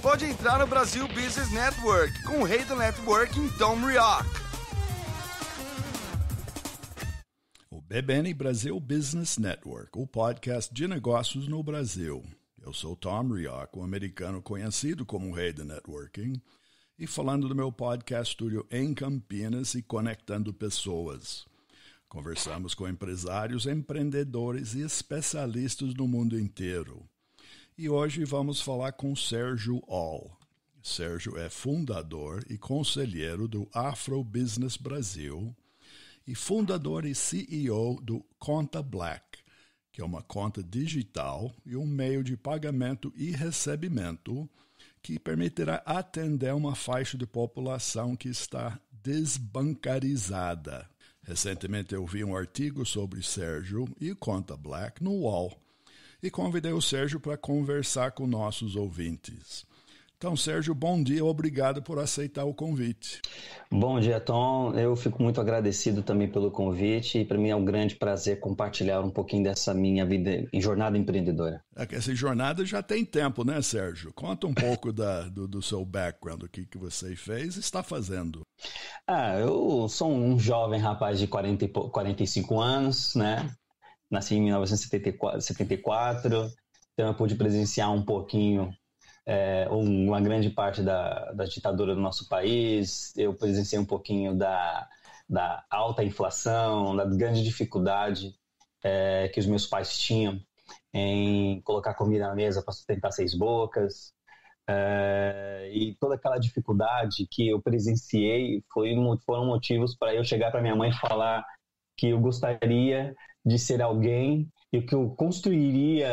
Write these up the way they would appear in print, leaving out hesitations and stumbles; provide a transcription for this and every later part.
pode entrar no Brasil Business Network com o rei do networking, Tom Rioch. O BBN Brasil Business Network, o podcast de negócios no Brasil. Eu sou Tom Rioch, um americano conhecido como o rei do networking, e falando do meu podcast estúdio em Campinas e conectando pessoas. Conversamos com empresários, empreendedores e especialistas do mundo inteiro. E hoje vamos falar com Sérgio All. Sérgio é fundador e conselheiro do Afro Business Brasil e fundador e CEO do Conta Black, que é uma conta digital e um meio de pagamento e recebimento que permitirá atender uma faixa de população que está desbancarizada. Recentemente eu vi um artigo sobre Sérgio e Conta Black no UOL e convidei o Sérgio para conversar com nossos ouvintes. Então, Sérgio, bom dia, obrigado por aceitar o convite. Bom dia, Tom. Eu fico muito agradecido também pelo convite e para mim é um grande prazer compartilhar um pouquinho dessa minha vida em jornada empreendedora. Essa jornada já tem tempo, né, Sérgio? Conta um pouco do seu background, o que você fez e está fazendo. Eu sou um jovem rapaz de 45 anos, né? Nasci em 1974, então eu pude presenciar um pouquinho uma grande parte da ditadura do nosso país. Eu presenciei um pouquinho da alta inflação, da grande dificuldade que os meus pais tinham em colocar comida na mesa para sustentar 6 bocas. E toda aquela dificuldade que eu presenciei foram motivos para eu chegar para minha mãe e falar que eu gostaria de ser alguém e que eu construiria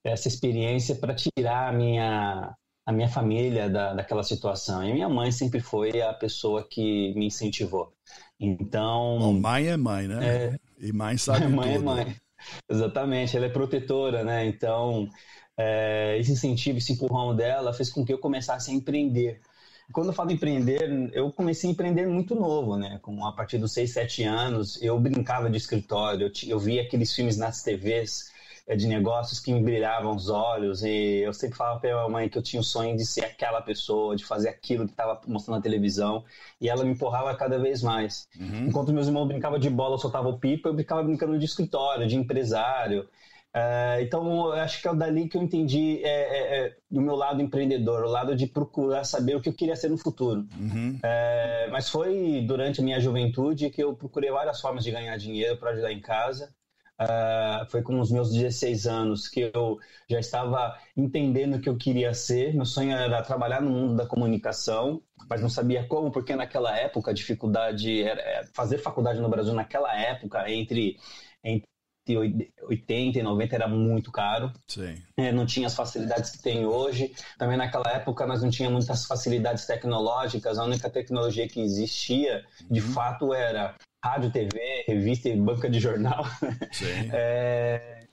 essa experiência para tirar a minha família daquela situação. E minha mãe sempre foi a pessoa que me incentivou. Então, mãe é mãe, né? E mãe sabe mãe tudo. É mãe. Exatamente, ela é protetora, né? Então, esse incentivo, esse empurrão dela fez com que eu começasse a empreender. Quando eu falo empreender, eu comecei a empreender muito novo, né? A partir dos 6, 7 anos, eu brincava de escritório, eu via aqueles filmes nas TVs de negócios que me brilhavam os olhos, e eu sempre falava para minha mãe que eu tinha o sonho de ser aquela pessoa, de fazer aquilo que estava mostrando na televisão, e ela me empurrava cada vez mais. Enquanto meus irmãos brincavam de bola, soltavam o pipa, eu ficava brincando de escritório, de empresário. Então, eu acho que é dali que eu entendi do meu lado empreendedor, o lado de procurar saber o que eu queria ser no futuro. Mas foi durante a minha juventude que eu procurei várias formas de ganhar dinheiro para ajudar em casa. Foi com os meus 16 anos que eu já estava entendendo o que eu queria ser. Meu sonho era trabalhar no mundo da comunicação, mas não sabia como, porque naquela época a dificuldade era fazer faculdade no Brasil naquela época, entre 80 e 90 era muito caro. Sim. Não tinha as facilidades que tem hoje. Também naquela época nós não tínhamos muitas facilidades tecnológicas. A única tecnologia que existia de fato era rádio, TV, revista e banca de jornal. Sim.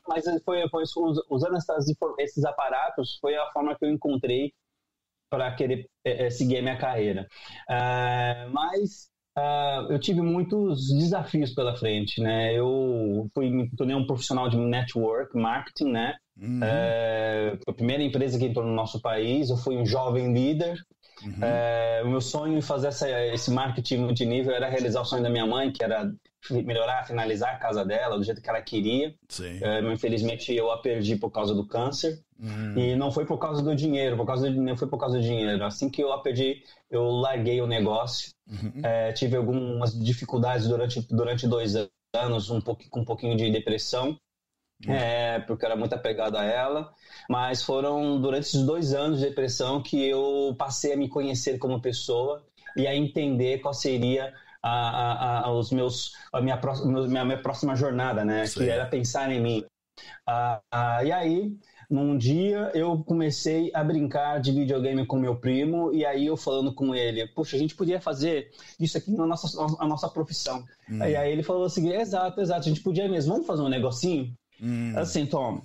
Mas foi usando esses aparatos foi a forma que eu encontrei para querer seguir a minha carreira. Mas eu tive muitos desafios pela frente, né? Eu me tornei um profissional de network marketing, né? A primeira empresa que entrou no nosso país, eu fui um jovem líder. O meu sonho em fazer esse marketing multinível era realizar o sonho da minha mãe, que era melhorar, finalizar a casa dela do jeito que ela queria. Infelizmente eu a perdi por causa do câncer. E não foi por causa do dinheiro, não foi por causa do dinheiro. Assim que eu a perdi, eu larguei o negócio. Tive algumas dificuldades durante 2 anos, com um pouquinho de depressão. Porque eu era muito apegado a ela, mas foram durante esses 2 anos de depressão que eu passei a me conhecer como pessoa e a entender qual seria a minha próxima jornada, né? Sim. Que era pensar em mim. E aí, num dia, eu comecei a brincar de videogame com meu primo, e aí eu falando com ele, poxa, a gente podia fazer isso aqui na nossa profissão. E aí ele falou assim, exato, a gente podia mesmo, vamos fazer um negocinho? Assim, Tom,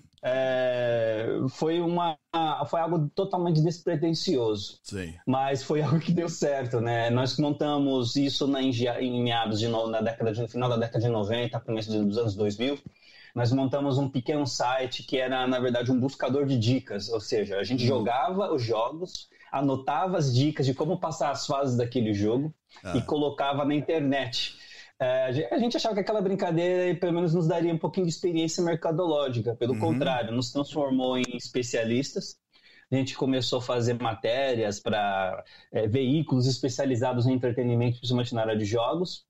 foi algo totalmente despretensioso. Sim. Mas foi algo que deu certo, né? Nós montamos isso em meados no final da década de 90, começo dos anos 2000. nós montamos um pequeno site que era, na verdade, um buscador de dicas, ou seja, a gente jogava os jogos, anotava as dicas de como passar as fases daquele jogo e colocava na internet. A gente achava que aquela brincadeira pelo menos nos daria um pouquinho de experiência mercadológica, pelo contrário, nos transformou em especialistas. A gente começou a fazer matérias para veículos especializados em entretenimento, principalmente na área de jogos.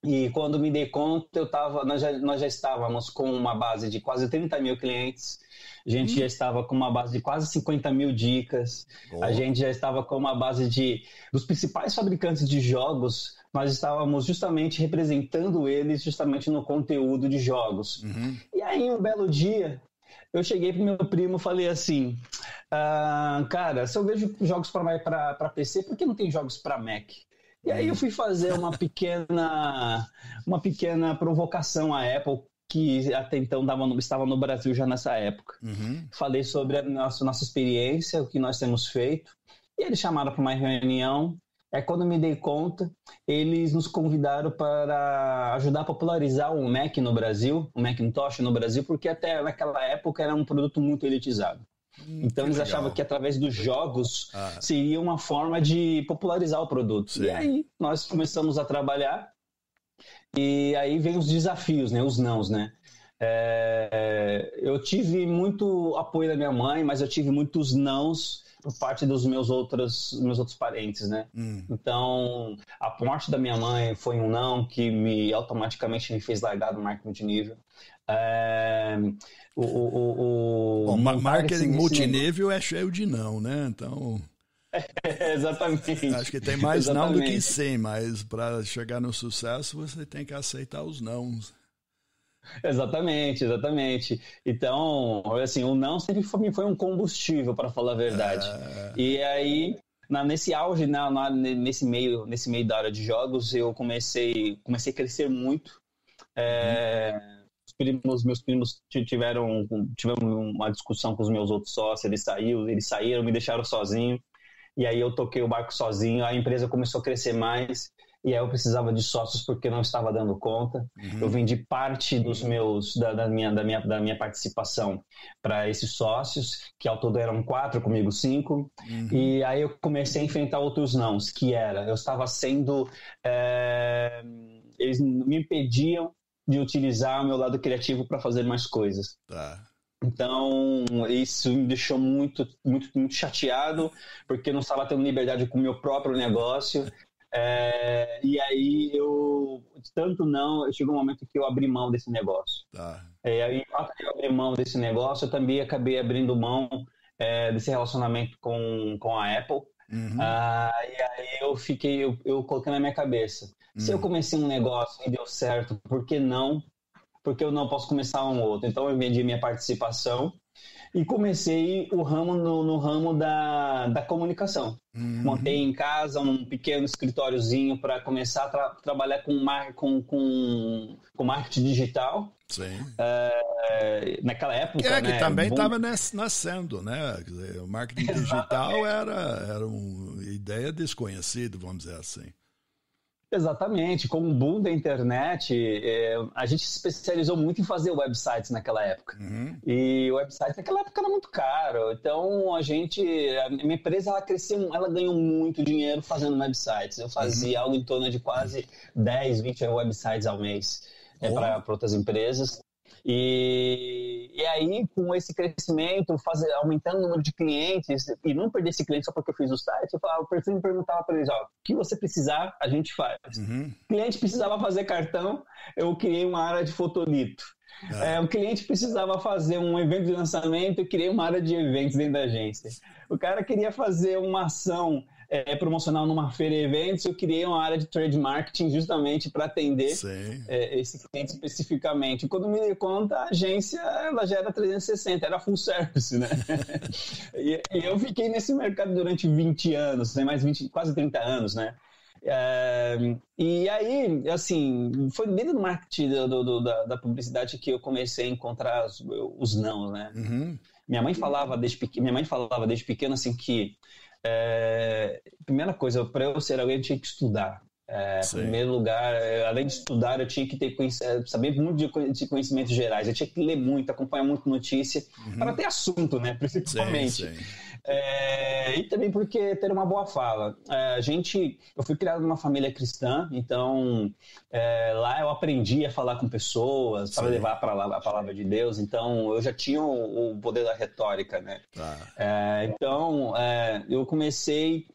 E quando me dei conta, nós já estávamos com uma base de quase 30 mil clientes, a gente já estava com uma base de quase 50 mil dicas, a gente já estava com uma base dos principais fabricantes de jogos, nós estávamos justamente representando eles justamente no conteúdo de jogos. E aí, um belo dia, eu cheguei pro meu primo e falei assim, cara, se eu vejo jogos para PC, por que não tem jogos para Mac? E aí eu fui fazer uma pequena provocação à Apple, que até então estava no Brasil já nessa época. Falei sobre a nossa experiência, o que nós temos feito, e eles chamaram para uma reunião. Quando me dei conta, eles nos convidaram para ajudar a popularizar o Mac no Brasil, o Macintosh no Brasil, porque até naquela época era um produto muito elitizado. Então eles achavam que através dos jogos seria uma forma de popularizar o produto. Sim. E aí nós começamos a trabalhar e aí vem os desafios, né? Os nãos, né? Eu tive muito apoio da minha mãe, mas eu tive muitos nãos por parte dos meus outros parentes, né? Então, a morte da minha mãe foi um não que automaticamente me fez largar do marketing multinível. Marketing multinível é cheio de não, né? Então... Exatamente. Acho que tem mais não do que sim, mas para chegar no sucesso você tem que aceitar os nãos. Exatamente. Então, assim, o não sempre foi um combustível, para falar a verdade. E aí, nesse auge, nesse meio da área de jogos, eu comecei a crescer muito. Meus primos tiveram uma discussão com os meus outros sócios, eles saíram, me deixaram sozinho. E aí eu toquei o barco sozinho, a empresa começou a crescer mais. E aí eu precisava de sócios porque não estava dando conta. Eu vendi parte da minha participação para esses sócios, que ao todo eram 4, comigo 5. E aí eu comecei a enfrentar outros nãos, eu estava sendo... eles me impediam de utilizar o meu lado criativo para fazer mais coisas. Então, isso me deixou muito, muito, muito chateado, porque eu não estava tendo liberdade com o meu próprio negócio. E aí chegou um momento que eu abri mão desse negócio. E aí, eu abri mão desse negócio, eu também acabei abrindo mão desse relacionamento com a Apple. E aí eu coloquei na minha cabeça, se eu comecei um negócio e deu certo, por que não? Porque eu não posso começar um outro. Então eu vendi minha participação e comecei no ramo da comunicação. Montei em casa um pequeno escritóriozinho para começar a trabalhar com marketing digital. Sim. Naquela época, que também estava nascendo, né? Quer dizer, o marketing digital era uma ideia desconhecida, vamos dizer assim. Exatamente, com o boom da internet, a gente se especializou muito em fazer websites naquela época. E o website naquela época era muito caro, então a minha empresa ela ganhou muito dinheiro fazendo websites. Eu fazia algo em torno de quase 10, 20 websites ao mês para outras empresas. E aí, com esse crescimento, aumentando o número de clientes, e não perder esse cliente só porque eu fiz o site, eu perguntava para eles, o que você precisar, a gente faz. O cliente precisava fazer cartão, eu criei uma área de fotolito. O cliente precisava fazer um evento de lançamento, eu criei uma área de eventos dentro da agência. O cara queria fazer uma ação promocional numa feira e eventos, eu criei uma área de trade marketing justamente para atender esse cliente especificamente. Quando me dei conta, a agência ela já era 360, era full service, né? E eu fiquei nesse mercado durante 20 anos, quase 30 anos, né? E aí, assim, foi dentro do marketing da publicidade que eu comecei a encontrar os não, né? Minha mãe falava desde pequeno assim que primeira coisa, para eu ser alguém eu tinha que estudar. Em primeiro lugar, além de estudar, eu tinha que saber muito de conhecimentos gerais. Eu tinha que ler muito, acompanhar muito notícia, para ter assunto, né? Principalmente. Sim. E também porque ter uma boa fala. Eu fui criado numa família cristã, então lá eu aprendi a falar com pessoas, para levar a palavra de Deus. Então eu já tinha o poder da retórica, né? Então eu comecei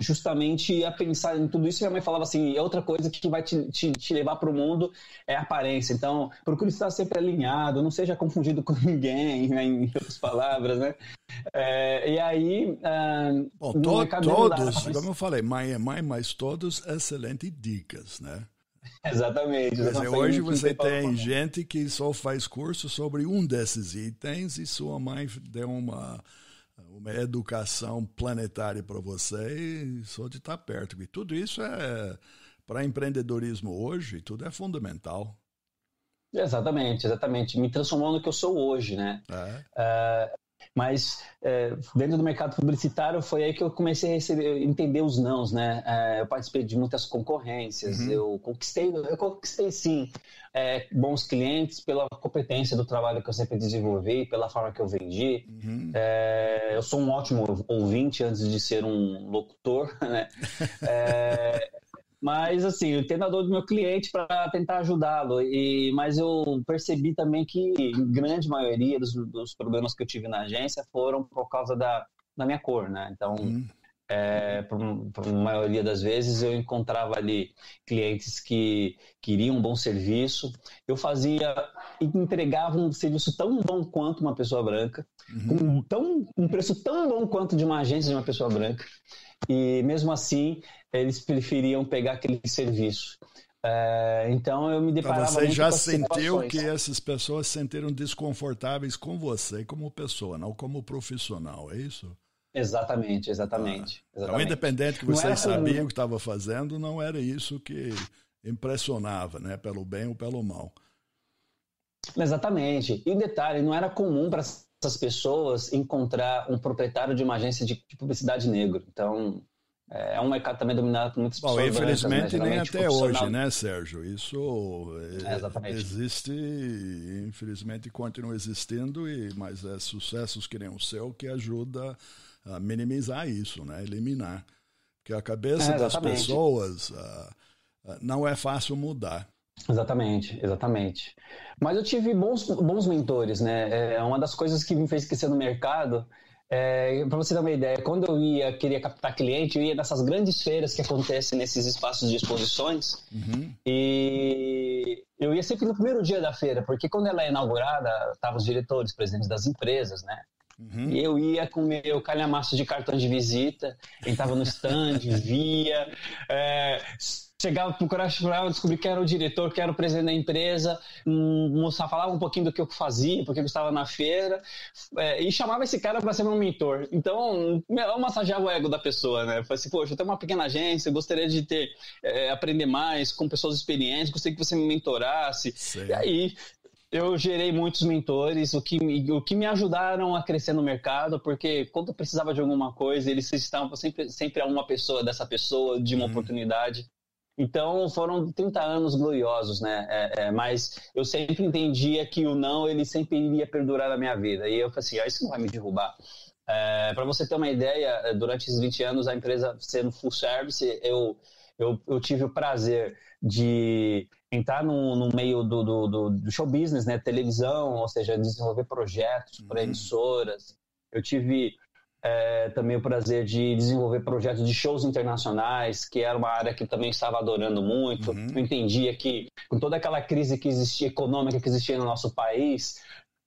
justamente a pensar em tudo isso. Minha mãe falava assim, outra coisa que vai te levar para o mundo é a aparência. Então, procure estar sempre alinhado, não seja confundido com ninguém, né, em outras palavras, né? E aí... Bom, todos, como eu falei, mãe é mãe, mas todos excelentes dicas, né? Exatamente. Hoje você tem gente que só faz curso sobre um desses itens e sua mãe deu uma educação planetária para você e só de estar perto. E tudo isso para empreendedorismo hoje, tudo é fundamental. Exatamente. Me transformou no que eu sou hoje, né? Mas dentro do mercado publicitário foi aí que eu comecei a entender os nãos, né? Eu participei de muitas concorrências, eu conquistei sim bons clientes pela competência do trabalho que eu sempre desenvolvi, pela forma que eu vendi. Eu sou um ótimo ouvinte antes de ser um locutor, né? Mas, assim, eu entendo a dor do meu cliente para tentar ajudá-lo. Mas eu percebi também que, em grande maioria dos problemas que eu tive na agência foram por causa da minha cor, né? Então, por maioria das vezes, eu encontrava ali clientes que queriam um bom serviço. Eu entregava um serviço tão bom quanto uma pessoa branca, com um preço tão bom quanto de uma agência de uma pessoa branca. E mesmo assim, eles preferiam pegar aquele serviço. Então eu me deparava você muito já com as sentiu situações. que essas pessoas se sentiram desconfortáveis com você como pessoa, não como profissional, é isso? Exatamente. Então, independente que você sabia o que estava fazendo, não era isso que impressionava, né? Pelo bem ou pelo mal. Exatamente. E detalhe, não era comum para essas pessoas encontrar um proprietário de uma agência de publicidade negro. Então, é um mercado também dominado por muitas pessoas infelizmente, brancas, né? nem até hoje, né, Sérgio? Isso existe, infelizmente continua existindo, mas é sucessos que nem o seu que ajuda a minimizar isso, né? Eliminar. Porque a cabeça das pessoas não é fácil mudar. Exatamente. Mas eu tive bons mentores, né? Uma das coisas que me fez crescer no mercado, para você ter uma ideia, quando eu queria captar cliente, eu ia nessas grandes feiras que acontecem nesses espaços de exposições, e eu ia sempre no primeiro dia da feira, porque quando ela é inaugurada, estavam os diretores, presidentes das empresas, né? E eu ia com o meu calhamaço de cartões de visita, entrava no stand, via... Chegava, procurava descobrir quem era o diretor, quem era o presidente da empresa, falava um pouquinho do que eu fazia, porque eu estava na feira, e chamava esse cara para ser meu mentor. Então, eu massageava o ego da pessoa, né? Eu falei assim, poxa, eu tenho uma pequena agência, eu gostaria de aprender mais com pessoas experientes, gostaria que você me mentorasse. Sim. E aí, eu gerei muitos mentores, o que me ajudaram a crescer no mercado, porque quando eu precisava de alguma coisa, eles estavam sempre a uma pessoa dessa pessoa, de uma oportunidade. Então, foram 30 anos gloriosos, né? Mas eu sempre entendia que o não, ele sempre iria perdurar na minha vida. E eu falei assim, isso não vai me derrubar. Para você ter uma ideia, durante esses 20 anos, a empresa sendo full service, eu tive o prazer de entrar no meio do show business, né? Televisão, ou seja, desenvolver projetos para emissoras. Eu tive... também o prazer de desenvolver projetos de shows internacionais, que era uma área que eu também estava adorando muito. Eu entendia que, com toda aquela crise que existia, econômica que existia no nosso país,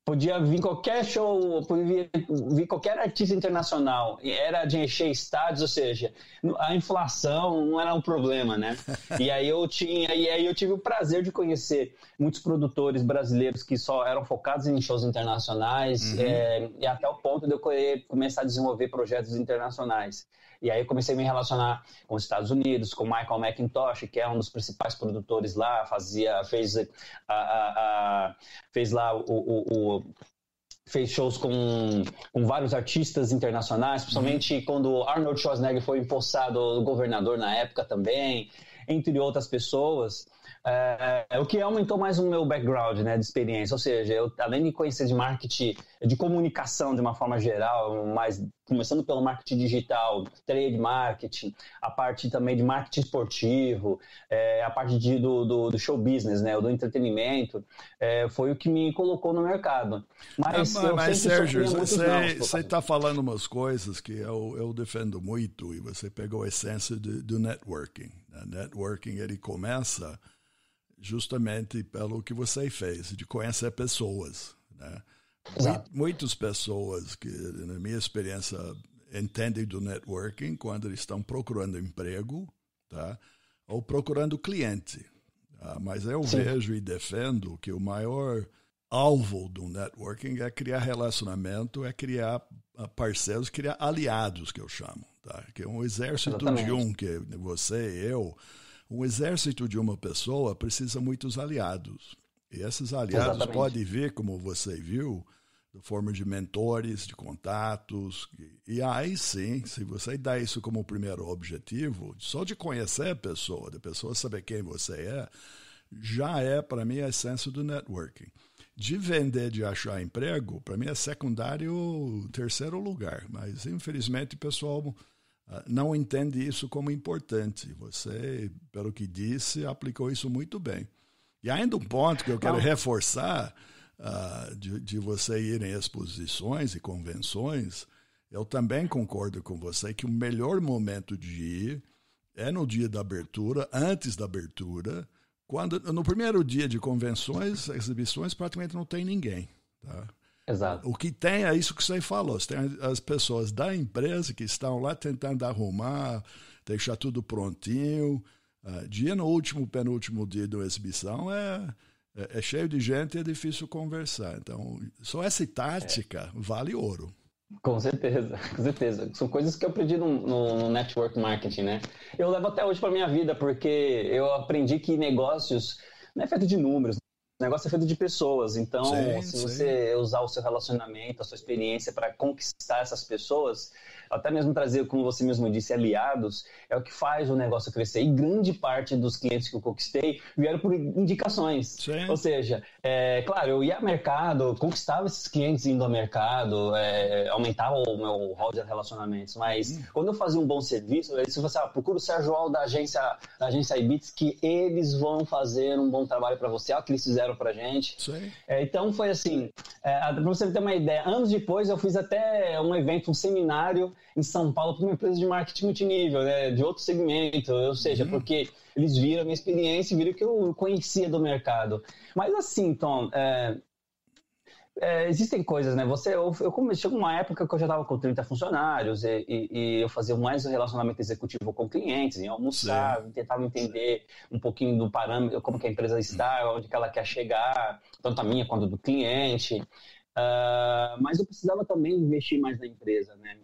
podia vir qualquer show, podia vir qualquer artista internacional, era de encher estádios, ou seja, a inflação não era um problema, né? E aí eu tive o prazer de conhecer muitos produtores brasileiros que só eram focados em shows internacionais, e até o ponto de eu começar a desenvolver projetos internacionais. E aí eu comecei a me relacionar com os Estados Unidos, com o Michael McIntosh, que é um dos principais produtores lá, fez shows com vários artistas internacionais, principalmente quando Arnold Schwarzenegger foi empossado governador na época também. entre outras pessoas, o que aumentou mais o meu background, né, de experiência. Ou seja, eu, além de conhecer de marketing, de comunicação de uma forma geral, mas começando pelo marketing digital, trade marketing, a parte também de marketing esportivo, a parte do show business, né, do entretenimento, foi o que me colocou no mercado. Mas Sérgio, você está falando umas coisas que eu defendo muito, e você pegou a essência do networking. O networking, ele começa justamente pelo que você fez, de conhecer pessoas, né? Muitas pessoas que, na minha experiência, entendem do networking quando eles estão procurando emprego, tá? Ou procurando cliente. Tá? Mas eu vejo e defendo que o maior alvo do networking é criar relacionamento, é criar parceiros, criar aliados, que eu chamo. Tá? Que é um exército de um, que você, eu... Um exército de uma pessoa precisa de muitos aliados. E esses aliados podem vir, como você viu, de forma de mentores, de contatos. E aí sim, se você dá isso como primeiro objetivo, só de conhecer a pessoa, da pessoa saber quem você é, já é, para mim, a essência do networking. De vender, de achar emprego, para mim é secundário, terceiro lugar. Mas, infelizmente, o pessoal não entende isso como importante. Você, pelo que disse, aplicou isso muito bem. E ainda um ponto que eu quero reforçar, de você ir em exposições e convenções, eu também concordo com você que o melhor momento de ir é no dia da abertura, antes da abertura, quando no primeiro dia de convenções, exibições, praticamente não tem ninguém, tá? Exato. O que tem é isso que você falou. Você tem as pessoas da empresa que estão lá tentando arrumar, deixar tudo prontinho. Dia no último, penúltimo dia da exibição é cheio de gente e é difícil conversar. Então, só essa tática vale ouro. Com certeza, com certeza. São coisas que eu aprendi no network marketing, né? Eu levo até hoje para minha vida, porque eu aprendi que negócios não é feito de números. O negócio é feito de pessoas, então você usar o seu relacionamento, a sua experiência para conquistar essas pessoas, até mesmo trazer, como você mesmo disse, aliados, é o que faz o negócio crescer. E grande parte dos clientes que eu conquistei vieram por indicações. Sim. Ou seja, claro, eu ia ao mercado, conquistava esses clientes indo ao mercado, aumentava o meu rol de relacionamentos, mas quando eu fazia um bom serviço, se você procura o Sérgio Al da agência iBits, que eles vão fazer um bom trabalho para você, o que eles fizeram pra gente. Então foi assim, pra você ter uma ideia, anos depois eu fiz até um evento, um seminário em São Paulo para uma empresa de marketing multinível, né, de outro segmento, ou seja, porque eles viram a minha experiência e viram que eu conhecia do mercado. Mas assim, Tom, existem coisas, né? Chegou uma época que eu já estava com 30 funcionários e eu fazia mais um relacionamento executivo com clientes, ia almoçar, tentava entender um pouquinho do parâmetro, como que a empresa está, onde que ela quer chegar, tanto a minha quanto do cliente. Mas eu precisava também investir mais na empresa, né?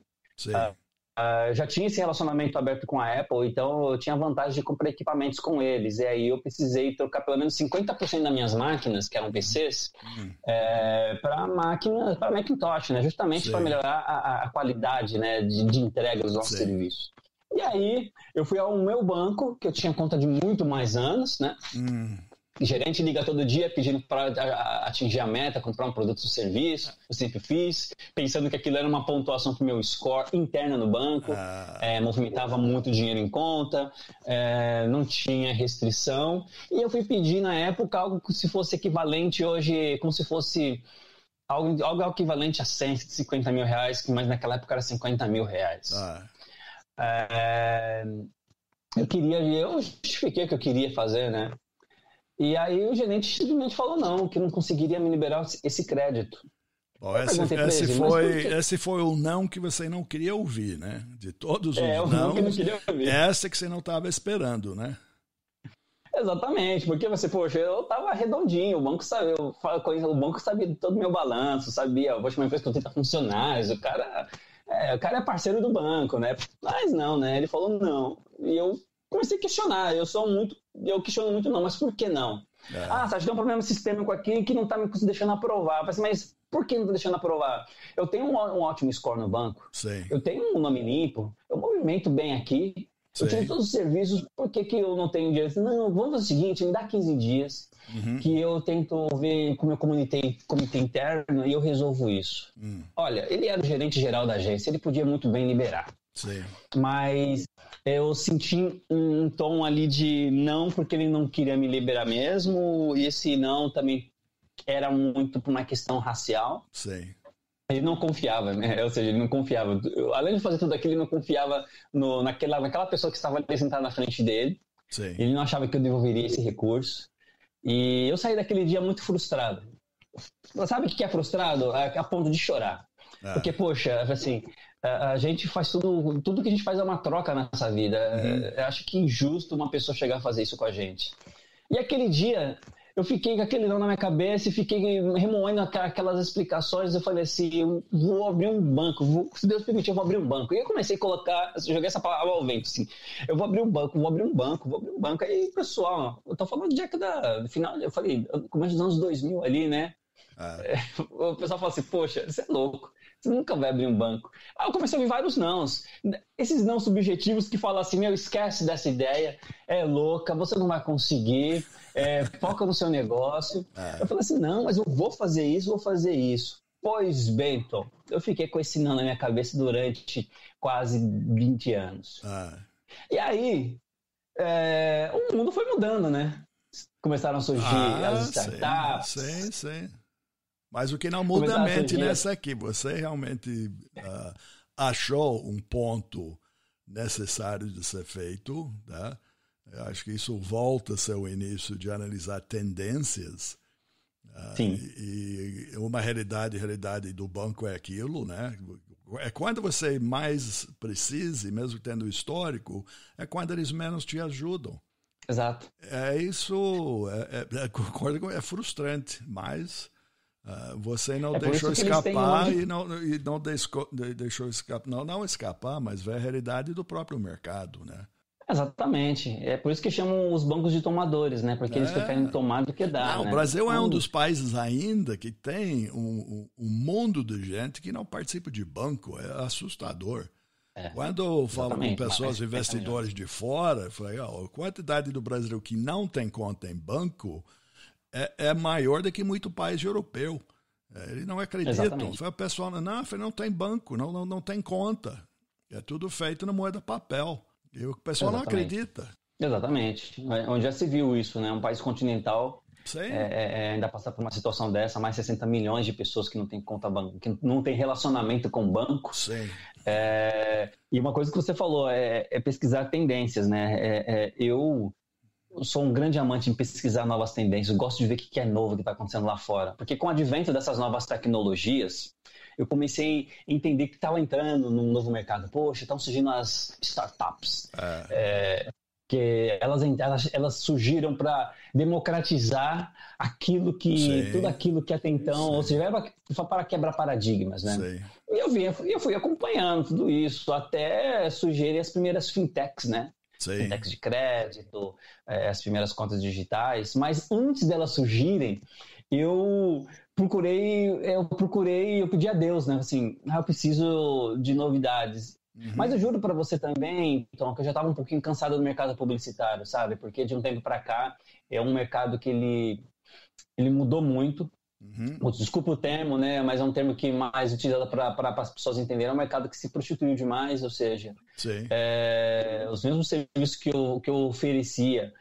Já tinha esse relacionamento aberto com a Apple, então eu tinha vantagem de comprar equipamentos com eles. E aí eu precisei trocar pelo menos 50% das minhas máquinas, que eram PCs, para Macintosh, né? Justamente para melhorar a qualidade, né, de entrega dos nossos serviços. E aí eu fui ao meu banco, que eu tinha conta de muito mais anos, né? O gerente liga todo dia pedindo para atingir a meta, comprar um produto ou serviço. Eu sempre fiz, pensando que aquilo era uma pontuação para o meu score interna no banco. Movimentava muito dinheiro em conta, não tinha restrição. E eu fui pedir na época algo que se fosse equivalente hoje, como se fosse algo equivalente a 150 mil reais, mas naquela época era 50 mil reais. Eu justifiquei o que eu queria fazer, né? E aí o gerente simplesmente falou que não conseguiria me liberar esse crédito. Bom, esse foi o não que você não queria ouvir, né? De todos os não essa que você não estava esperando, né? Exatamente, porque eu estava redondinho, o banco sabia de todo o meu balanço, sabia, eu vou chamar uma empresa com 30 funcionários, o cara é parceiro do banco, né? Mas não, né? Ele falou não. E eu comecei a questionar, eu questiono muito não, mas por que não? Sérgio, tem um problema sistêmico aqui que não está me deixando aprovar. Eu falei, mas por que não está deixando aprovar? Eu tenho um ótimo score no banco, eu tenho um nome limpo, eu movimento bem aqui, Eu tenho todos os serviços, por que eu não tenho dinheiro? Não, vamos fazer o seguinte, me dá 15 dias, que eu tento ver com o meu comitê interno e eu resolvo isso. Olha, ele era o gerente geral da agência, ele podia muito bem liberar. Sim. Mas eu senti um tom ali de não, porque ele não queria me liberar mesmo, e esse não também era muito por uma questão racial. Sim. Ele não confiava, né? Ou seja, ele não confiava. Além de fazer tudo aquilo, ele não confiava naquela pessoa que estava ali sentada na frente dele. Sim. Ele não achava que eu devolveria esse recurso. E eu saí daquele dia muito frustrado. Sabe o que é frustrado? A ponto de chorar. Porque, poxa, assim, a gente faz tudo que a gente faz é uma troca nessa vida. Eu acho que é injusto uma pessoa chegar a fazer isso com a gente. E aquele dia, eu fiquei com aquele não na minha cabeça e fiquei remoendo aquelas explicações. Eu falei assim, eu vou abrir um banco, se Deus permitir, eu vou abrir um banco. E eu comecei a joguei essa palavra ao vento, assim, eu vou abrir um banco. Aí, pessoal, eu tô falando de década, do final, eu falei, começo dos anos 2000 ali, né? O pessoal fala assim, poxa, você é louco. Você nunca vai abrir um banco. Aí eu comecei a ouvir vários nãos. Esses não subjetivos que falam assim, esquece dessa ideia, é louca, você não vai conseguir, foca no seu negócio. Eu falei assim, não, mas eu vou fazer isso. Pois bem, Tom, eu fiquei com esse não na minha cabeça durante quase 20 anos. E aí, o mundo foi mudando, né? Começaram a surgir as startups. Sim. Mas o que não muda a mente nessa aqui, você realmente achou um ponto necessário de ser feito, tá? Eu acho que isso volta ao seu início de analisar tendências. Sim. E uma realidade do banco é aquilo, né? É quando você mais precisa, mesmo tendo histórico, é quando eles menos te ajudam. Exato. Concordo, é frustrante, mas você não deixou escapar e não deixou escapar, não escapar, mas ver a realidade do próprio mercado, né? Exatamente. É por isso que chamam os bancos de tomadores, né? Porque eles preferem tomar do que dar. O Brasil é um dos países ainda que tem um mundo de gente que não participa de banco. É assustador. Quando eu falo com pessoas, investidores de fora, eu falei, a quantidade do Brasil que não tem conta em banco é maior do que muito país europeu. Eles não acreditam. O pessoal não tem banco, não tem conta. É tudo feito na moeda papel. E o pessoal não acredita. Exatamente. Onde já se viu isso, né? Um país continental ainda passar por uma situação dessa, mais 60 milhões de pessoas que não tem conta banco, que não tem relacionamento com o banco. Sim. E uma coisa que você falou é pesquisar tendências, né? Eu sou um grande amante em pesquisar novas tendências, gosto de ver o que é novo que está acontecendo lá fora. Porque com o advento dessas novas tecnologias, eu comecei a entender que estava entrando num novo mercado. Poxa, estão surgindo as startups. Que elas surgiram para democratizar tudo aquilo que até então, ou seja, era só para quebrar paradigmas, né? Sim. E eu fui acompanhando tudo isso até surgirem as primeiras fintechs, né? Sim. Fintechs de crédito, as primeiras contas digitais, mas antes delas surgirem, eu pedi a Deus, né? Assim, eu preciso de novidades. Mas eu juro para você também, Tom, que eu já estava um pouquinho cansado do mercado publicitário, sabe? Porque de um tempo para cá é um mercado que ele mudou muito. Desculpa o termo, né? Mas é um termo que mais utilizado para as pessoas entenderem. É um mercado que se prostituiu demais, ou seja, os mesmos serviços que eu oferecia,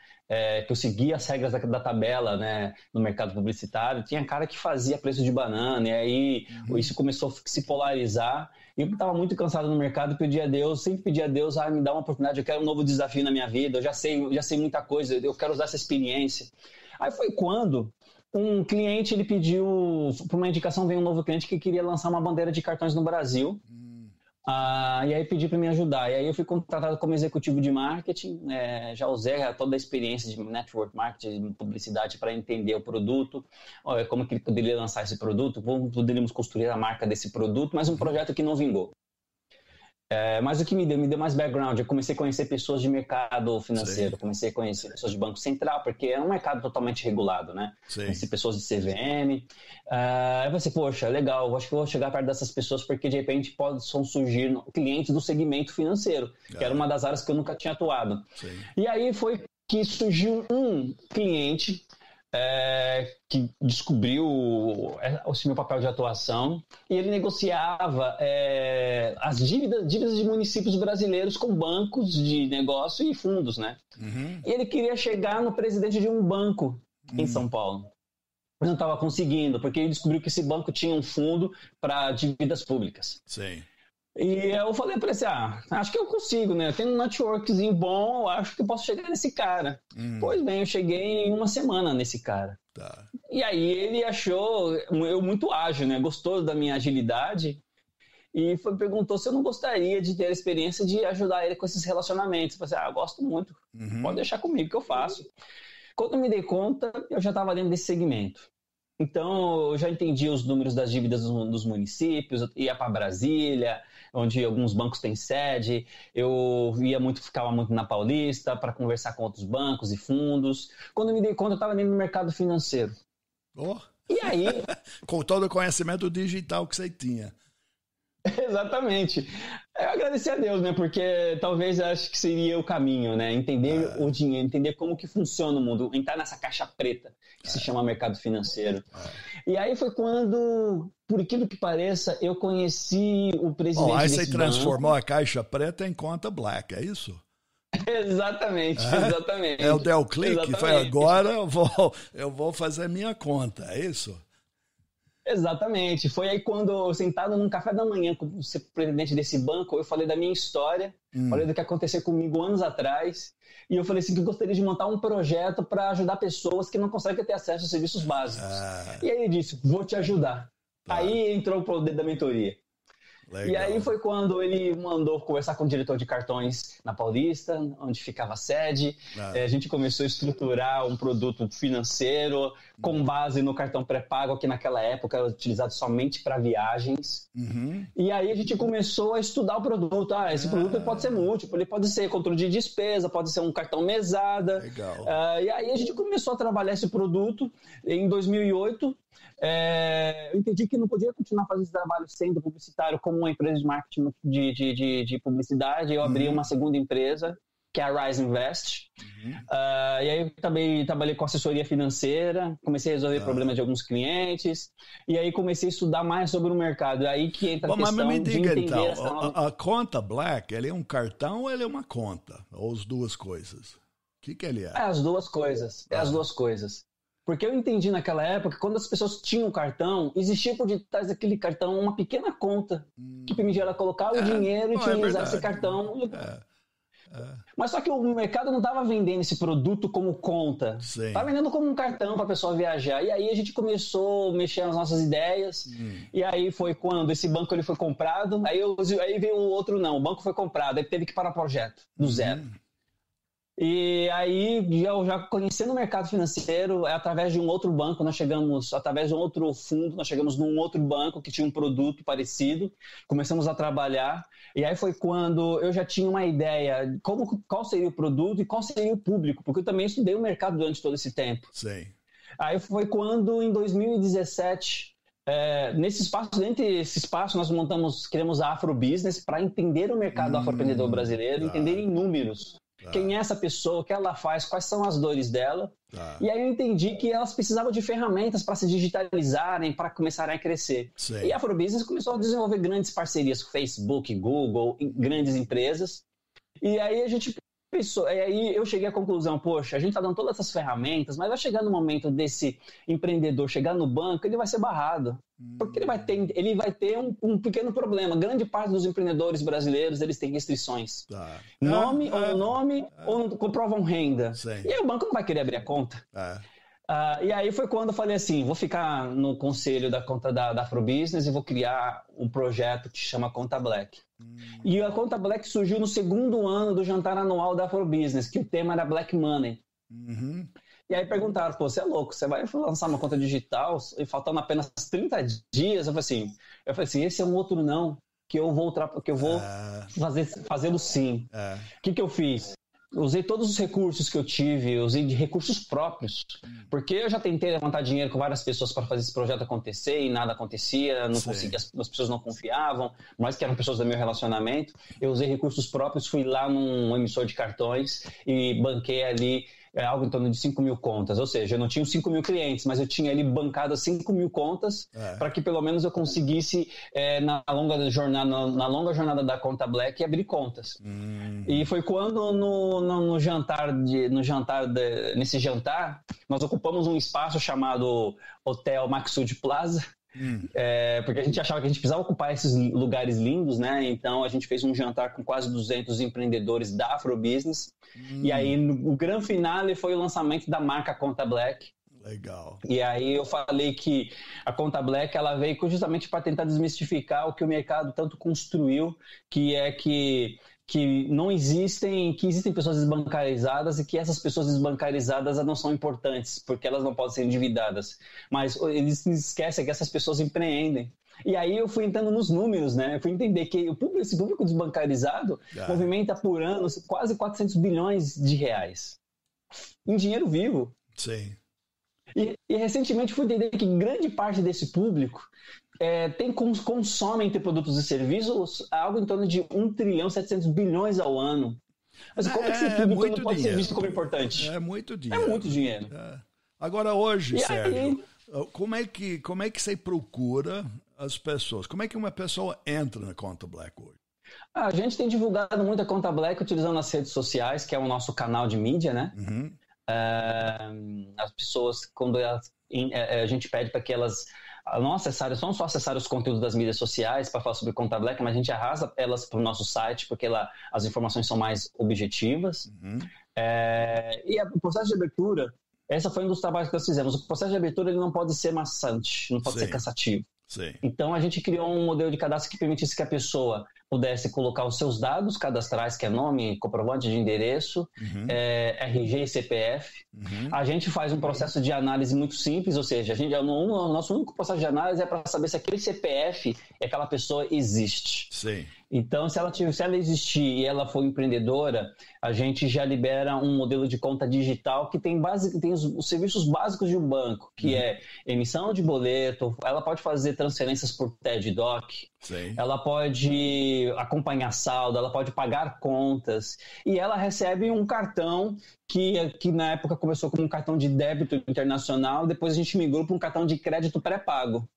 que eu seguia as regras da tabela, né, no mercado publicitário, tinha cara que fazia preço de banana, e aí isso começou a se polarizar. E eu estava muito cansado no mercado, sempre pedi a Deus, me dá uma oportunidade, eu quero um novo desafio na minha vida, eu já sei muita coisa, eu quero usar essa experiência. Aí foi quando um cliente, ele pediu, por uma indicação, veio um novo cliente que queria lançar uma bandeira de cartões no Brasil. E aí pediu para me ajudar. E aí eu fui contratado como executivo de marketing, já usei toda a experiência de network marketing, de publicidade para entender o produto, como que ele poderia lançar esse produto, como poderíamos construir a marca desse produto, mas um projeto que não vingou. Mas o que me deu mais background, eu comecei a conhecer pessoas de mercado financeiro, Sim. comecei a conhecer pessoas de Banco Central, porque é um mercado totalmente regulado, né? Sim. Conheci pessoas de CVM. Eu pensei, poxa, legal, acho que eu vou chegar perto dessas pessoas, porque de repente podem surgir clientes do segmento financeiro, que era uma das áreas que eu nunca tinha atuado. Sim. E aí foi que surgiu um cliente que descobriu esse meu papel de atuação, e ele negociava as dívidas de municípios brasileiros com bancos de negócio e fundos, né? Uhum. E ele queria chegar no presidente de um banco em São Paulo. Mas não estava conseguindo, porque ele descobriu que esse banco tinha um fundo para dívidas públicas. Sim. E eu falei para ele assim, acho que eu consigo, né? Eu tenho um networkzinho bom, acho que eu posso chegar nesse cara. Pois bem, eu cheguei em uma semana nesse cara. Tá. E aí ele achou eu muito ágil, né? Gostou da minha agilidade e perguntou se eu não gostaria de ter a experiência de ajudar ele com esses relacionamentos. Eu falei assim, eu gosto muito, pode deixar comigo que eu faço. Quando eu me dei conta, eu já estava dentro desse segmento. Então, eu já entendi os números das dívidas dos municípios, eu ia para Brasília, onde alguns bancos têm sede, eu ficava muito na Paulista para conversar com outros bancos e fundos. Quando eu me dei conta, eu estava dentro do mercado financeiro. Oh. E aí... Com todo o conhecimento digital que você tinha. Exatamente. Eu agradeci a Deus, né? Porque talvez eu acho que seria o caminho, né? Entender o dinheiro, entender como que funciona o mundo, entrar nessa caixa preta que se chama mercado financeiro. E aí foi quando, por aquilo que pareça, eu conheci o presidente aí desse você transformou banco. a caixa preta em conta black, é isso? Exatamente, exatamente. Eu dei o clique e Exatamente. falei, agora eu vou fazer minha conta, é isso? Exatamente. Foi aí quando eu, sentado num café da manhã com o presidente desse banco, eu falei da minha história, falei do que aconteceu comigo anos atrás, e eu falei assim que eu gostaria de montar um projeto para ajudar pessoas que não conseguem ter acesso aos serviços básicos. E aí ele disse, vou te ajudar. Aí entrou o poder da mentoria. Legal. E aí foi quando ele mandou conversar com o diretor de cartões na Paulista, onde ficava a sede. A gente começou a estruturar um produto financeiro com base no cartão pré-pago, que naquela época era utilizado somente para viagens. E aí a gente começou a estudar o produto. Esse produto pode ser múltiplo, ele pode ser controle de despesa, pode ser um cartão mesada. Legal. E aí a gente começou a trabalhar esse produto em 2008. Eu entendi que não podia continuar fazendo esse trabalho sendo publicitário como uma empresa de marketing de publicidade. Eu abri uma segunda empresa, que é a Rise Invest. E aí eu também trabalhei com assessoria financeira, comecei a resolver problemas de alguns clientes, e aí comecei a estudar mais sobre o mercado. Aí que entra a questão mas me diga, de entender essa a conta Black, ele é um cartão ou ele é uma conta? Ou as duas coisas? O que ele é? As duas coisas. As duas coisas. Porque eu entendi naquela época, quando as pessoas tinham cartão, existia por detrás daquele cartão uma pequena conta que permitia ela colocar o dinheiro e utilizar esse cartão. Mas só que o mercado não estava vendendo esse produto como conta. Estava vendendo como um cartão para a pessoa viajar. E aí a gente começou a mexer nas nossas ideias. E aí foi quando esse banco ele foi comprado. Aí veio o outro não. O banco foi comprado. Aí teve que parar o projeto do zero. E aí, já conhecendo o mercado financeiro, através de um outro banco, através de um outro fundo, nós chegamos num outro banco que tinha um produto parecido, começamos a trabalhar, e aí foi quando eu já tinha uma ideia qual seria o produto e qual seria o público, porque eu também estudei o mercado durante todo esse tempo. Sim. Aí foi quando, em 2017... dentro desse espaço nós criamos a Afrobusiness para entender o mercado afroempreendedor brasileiro, entender em números. Quem é essa pessoa, o que ela faz, quais são as dores dela. E aí eu entendi que elas precisavam de ferramentas para se digitalizarem, para começarem a crescer. E a Afrobusiness começou a desenvolver grandes parcerias com Facebook, Google, grandes empresas. E aí a gente pensou, aí eu cheguei à conclusão, poxa, a gente está dando todas essas ferramentas, mas vai chegar no momento desse empreendedor chegar no banco, ele vai ser barrado. Porque ele vai ter um pequeno problema. Grande parte dos empreendedores brasileiros, eles têm restrições. Nome ou não comprovam renda. E aí o banco não vai querer abrir a conta. E aí foi quando eu falei assim, vou ficar no conselho da conta da Afrobusiness e vou criar um projeto que chama Conta Black. E a Conta Black surgiu no segundo ano do jantar anual da Afrobusiness, que o tema era Black Money. E aí perguntaram, você é louco, você vai lançar uma conta digital e faltando apenas 30 dias? Eu falei assim, esse é um outro não. que eu vou fazê-lo sim. O que eu fiz? Usei todos os recursos que eu tive, usei de recursos próprios, porque eu já tentei levantar dinheiro com várias pessoas para fazer esse projeto acontecer e nada acontecia, não conseguia, as pessoas não confiavam, mas que eram pessoas do meu relacionamento. Eu usei recursos próprios, fui lá num emissor de cartões e banquei ali algo em torno de 5 mil contas, ou seja, eu não tinha 5 mil clientes, mas eu tinha ali bancado 5 mil contas para que pelo menos eu conseguisse na longa jornada da conta Black abrir contas. E foi quando nesse jantar nós ocupamos um espaço chamado Hotel Maxud Plaza, porque a gente achava que a gente precisava ocupar esses lugares lindos, né? Então a gente fez um jantar com quase 200 empreendedores da Afrobusiness. E aí o grande finale foi o lançamento da marca Conta Black. Legal. E aí eu falei que a Conta Black ela veio justamente para tentar desmistificar o que o mercado tanto construiu, que é que existem pessoas desbancarizadas e que essas pessoas desbancarizadas não são importantes, porque elas não podem ser endividadas. Mas eles esquecem que essas pessoas empreendem. E aí eu fui entrando nos números, né? Eu fui entender que esse público desbancarizado movimenta por ano quase 400 bilhões de reais em dinheiro vivo. Sim. E recentemente fui entender que grande parte desse público consome entre produtos e serviços algo em torno de 1 trilhão 700 bilhões ao ano. Mas como esse público não pode ser visto como importante? É muito dinheiro. É muito dinheiro. Agora hoje, Sérgio, como é que você procura as pessoas? Como é que uma pessoa entra na Conta Black hoje? A gente tem divulgado muito a Conta Black utilizando as redes sociais, que é o nosso canal de mídia, né? As pessoas, quando a gente pede para que elas não só acessarem os conteúdos das mídias sociais para falar sobre Conta Black, mas a gente arrasta elas para o nosso site, porque lá as informações são mais objetivas. E o processo de abertura, esse foi um dos trabalhos que nós fizemos. O processo de abertura ele não pode ser maçante, não pode ser cansativo. Sim. Então a gente criou um modelo de cadastro que permitisse que a pessoa pudesse colocar os seus dados cadastrais, que é nome, comprovante de endereço, RG e CPF. A gente faz um processo de análise muito simples, ou seja, o nosso único processo de análise é para saber se aquele CPF e aquela pessoa existe. Sim. Então, se ela existir e ela for empreendedora, a gente já libera um modelo de conta digital que tem os serviços básicos de um banco, que é emissão de boleto, ela pode fazer transferências por TED Doc, ela pode acompanhar saldo, ela pode pagar contas, e ela recebe um cartão que na época começou como um cartão de débito internacional, depois a gente migrou para um cartão de crédito pré-pago.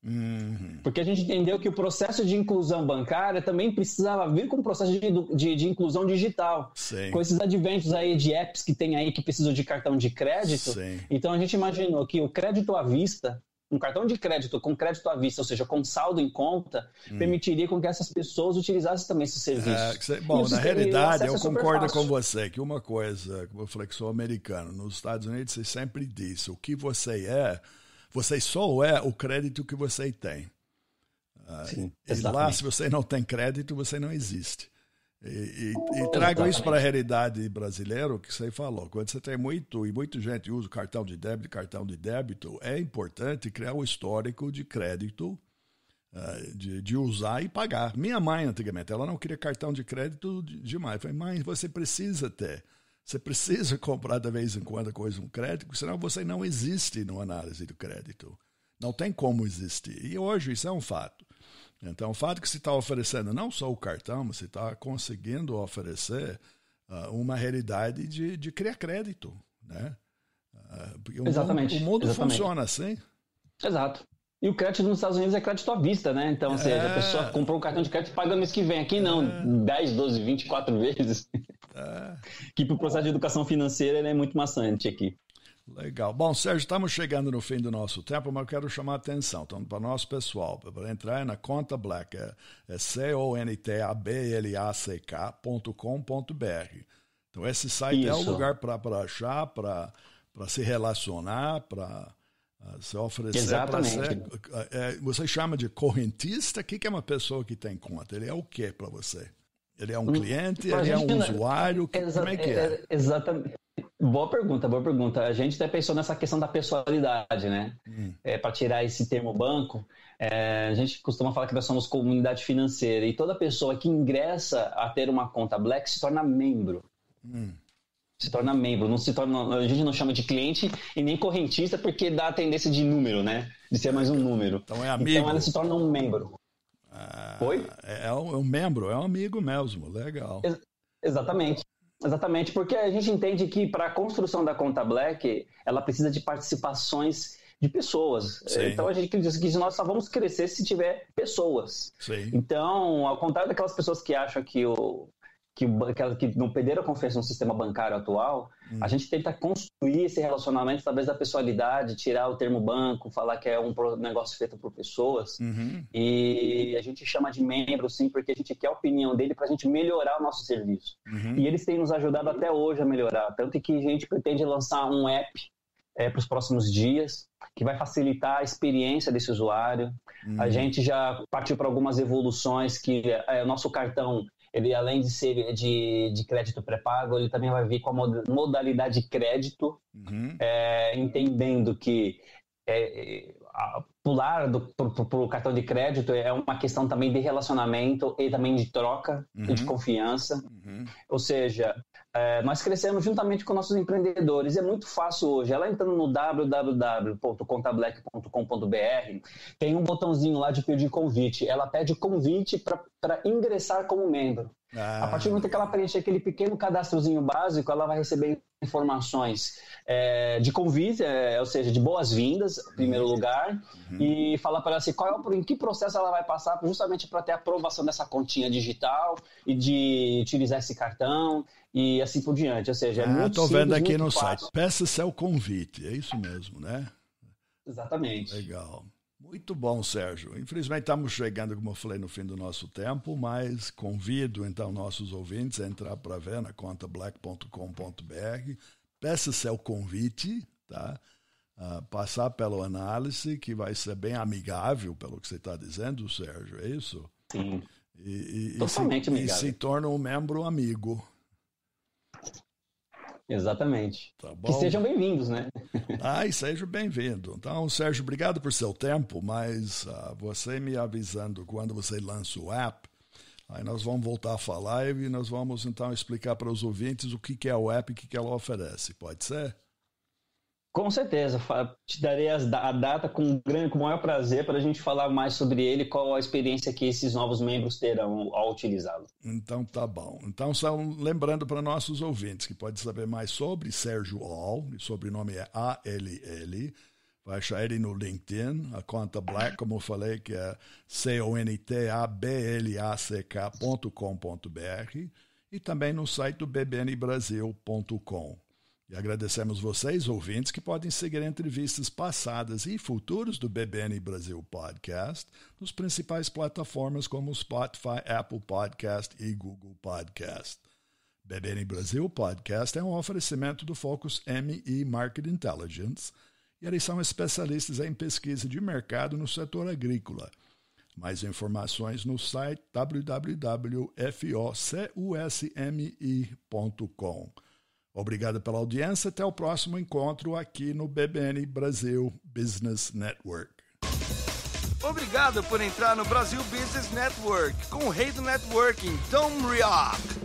Porque a gente entendeu que o processo de inclusão bancária também precisava vir com um processo de inclusão digital. Com esses adventos aí de apps que tem aí que precisam de cartão de crédito. Então a gente imaginou que o crédito à vista, um cartão de crédito com crédito à vista, ou seja, com saldo em conta, permitiria com que essas pessoas utilizassem também esses serviços. Bom, na realidade, eu concordo com você que uma coisa, como eu falei que sou americano, nos Estados Unidos você sempre diz, o que você só é o crédito que você tem. E lá, se você não tem crédito, você não existe. E trago isso para a realidade brasileira, o que você falou. Quando você tem muita gente usa cartão de débito, é importante criar um histórico de crédito, de usar e pagar. Minha mãe, antigamente, ela não queria cartão de crédito demais. Eu falei, mãe, você precisa ter. Você precisa comprar de vez em quando coisa um crédito, senão você não existe na análise do crédito. Não tem como existir. E hoje isso é um fato. Então, o fato que você está oferecendo não só o cartão, mas você está conseguindo oferecer uma realidade de criar crédito, né? Porque Exatamente. O mundo funciona assim. Exato. E o crédito nos Estados Unidos é crédito à vista, né? Então, ou seja, a pessoa comprou um cartão de crédito e paga mês que vem. Aqui não, 10, 12, 24 vezes. Que para o processo de educação financeira ele é muito maçante aqui. Legal. Bom, Sérgio, estamos chegando no fim do nosso tempo, mas eu quero chamar a atenção. Então, para o nosso pessoal, para entrar na Conta Black, é contablack.com.br. Então, esse site é o lugar para achar, para se relacionar, para se oferecer. Exatamente. Você chama de correntista? O que é uma pessoa que tem conta? Ele é o que para você? Ele é um cliente? Ele é um usuário? Como é que é? Exatamente. Boa pergunta. A gente até pensou nessa questão da pessoalidade, né? Para tirar esse termo banco, a gente costuma falar que nós somos comunidade financeira e toda pessoa que ingressa a ter uma conta Black se torna membro. Se torna membro, a gente não chama de cliente e nem correntista porque dá a tendência de número, né? De ser mais um número. Então é amigo. Então ela se torna um membro. Oi? É um membro, é um amigo mesmo, legal. Exatamente, porque a gente entende que para a construção da conta Black, ela precisa de participações de pessoas. Sim. Então a gente diz que nós só vamos crescer se tiver pessoas. Sim. Então, ao contrário daquelas pessoas que acham que não perderam a confiança no sistema bancário atual, a gente tenta construir esse relacionamento através da pessoalidade, tirar o termo banco, falar que é um negócio feito por pessoas, e a gente chama de membro, sim, porque a gente quer a opinião dele para a gente melhorar o nosso serviço. E eles têm nos ajudado até hoje a melhorar, tanto que a gente pretende lançar um app para os próximos dias, que vai facilitar a experiência desse usuário. A gente já partiu para algumas evoluções que o nosso cartão, ele além de ser de crédito pré-pago, ele também vai vir com a modalidade crédito, entendendo que pular para o cartão de crédito é uma questão também de relacionamento e também de troca e de confiança. Ou seja, nós crescemos juntamente com nossos empreendedores. É muito fácil hoje. Ela entrando no www.contablack.com.br, tem um botãozinho lá de pedir convite. Ela pede convite para ingressar como membro. A partir do momento que ela preencher aquele pequeno cadastrozinho básico, ela vai receber informações de convite, ou seja, de boas-vindas, em primeiro lugar, e falar para ela assim, em que processo ela vai passar justamente para ter a aprovação dessa continha digital e de utilizar esse cartão e assim por diante. Ou seja, é muito estou vendo aqui no fácil. site. Peça seu convite, é isso mesmo, né? Exatamente. Legal. Muito bom, Sérgio. Infelizmente estamos chegando, como eu falei, no fim do nosso tempo, mas convido então nossos ouvintes a entrar para ver na contablack.com.br, peça seu convite, tá? Passar pela análise, que vai ser bem amigável, pelo que você está dizendo, Sérgio, é isso? Sim. Totalmente amigável. E se torna um membro amigo. Exatamente. Tá bom? Que sejam bem-vindos, né? E seja bem-vindo. Então, Sérgio, obrigado por seu tempo, mas você me avisando quando você lança o app, aí nós vamos voltar a falar e nós vamos então explicar para os ouvintes o que é o app e o que ela oferece. Pode ser? Com certeza. Te darei a data com o maior prazer para a gente falar mais sobre ele, qual a experiência que esses novos membros terão ao utilizá-lo. Então tá bom. Então, só lembrando para nossos ouvintes que pode saber mais sobre Sérgio All, o sobrenome é ALL, vai achar ele no LinkedIn, a conta Black, como eu falei, que é contablack.com.br e também no site do bbnbrasil.com. E agradecemos vocês, ouvintes, que podem seguir entrevistas passadas e futuras do BBN Brasil Podcast nos principais plataformas como Spotify, Apple Podcast e Google Podcast. BBN Brasil Podcast é um oferecimento do Focus ME Market Intelligence e eles são especialistas em pesquisa de mercado no setor agrícola. Mais informações no site www.focusme.com. Obrigado pela audiência. Até o próximo encontro aqui no BBN Brasil Business Network. Obrigado por entrar no Brasil Business Network com o rei do networking, Tom Rioch.